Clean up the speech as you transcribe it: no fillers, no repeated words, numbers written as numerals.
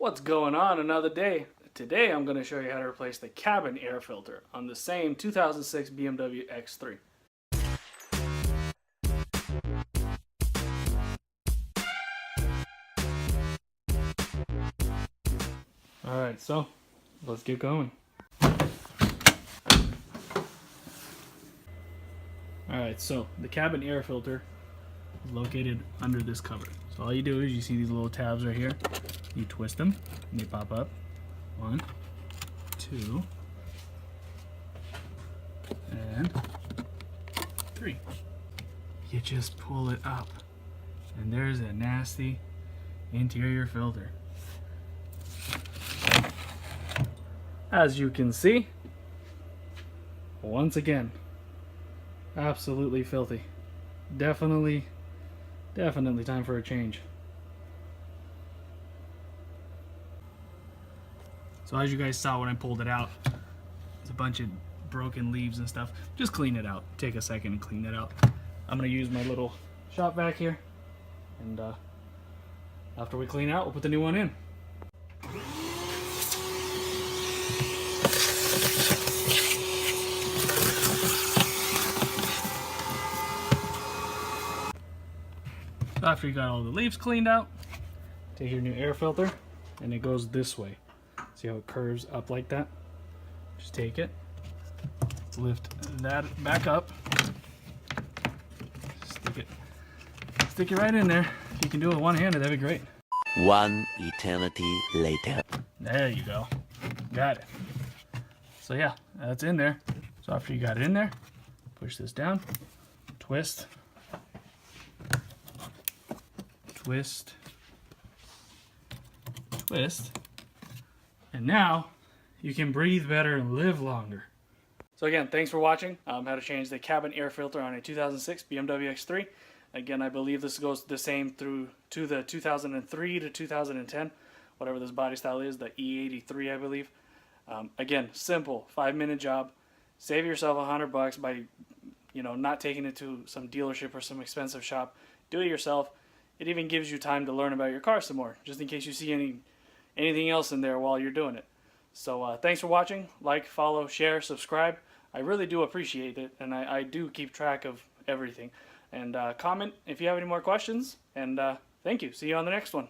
What's going on? Another day. Today I'm going to show you how to replace the cabin air filter on the same 2006 BMW X3. Alright, so let's get going. Alright, so the cabin air filter is located under this cover. So all you do is you see these little tabs right here. You twist them and they pop up. 1, 2, and 3. You just pull it up and there's a nasty interior filter. As you can see, once again, absolutely filthy. Definitely time for a change. So as you guys saw when I pulled it out, there's a bunch of broken leaves and stuff. Just clean it out. Take a second and clean it out. I'm gonna use my little shop vac here, and after we clean it out, we'll put the new one in. So after you got all the leaves cleaned out, take your new air filter, and it goes this way. See how it curves up like that? Just take it, lift that back up, stick it right in there. If you can do it one-handed, that'd be great. One eternity later. There you go. Got it. So yeah, that's in there. So after you got it in there, push this down, twist, twist, twist, and now you can breathe better and live longer. So again, thanks for watching. How to change the cabin air filter on a 2006 BMW X3. Again, I believe this goes the same through to the 2003 to 2010, whatever this body style is, the E83, I believe. Again, simple 5-minute job. Save yourself $100 by, not taking it to some dealership or some expensive shop. Do it yourself. It even gives you time to learn about your car some more, just in case you see anything else in there while you're doing it. So thanks for watching. Like, follow, share, subscribe. I really do appreciate it, and I do keep track of everything. And comment if you have any more questions. And thank you. See you on the next one.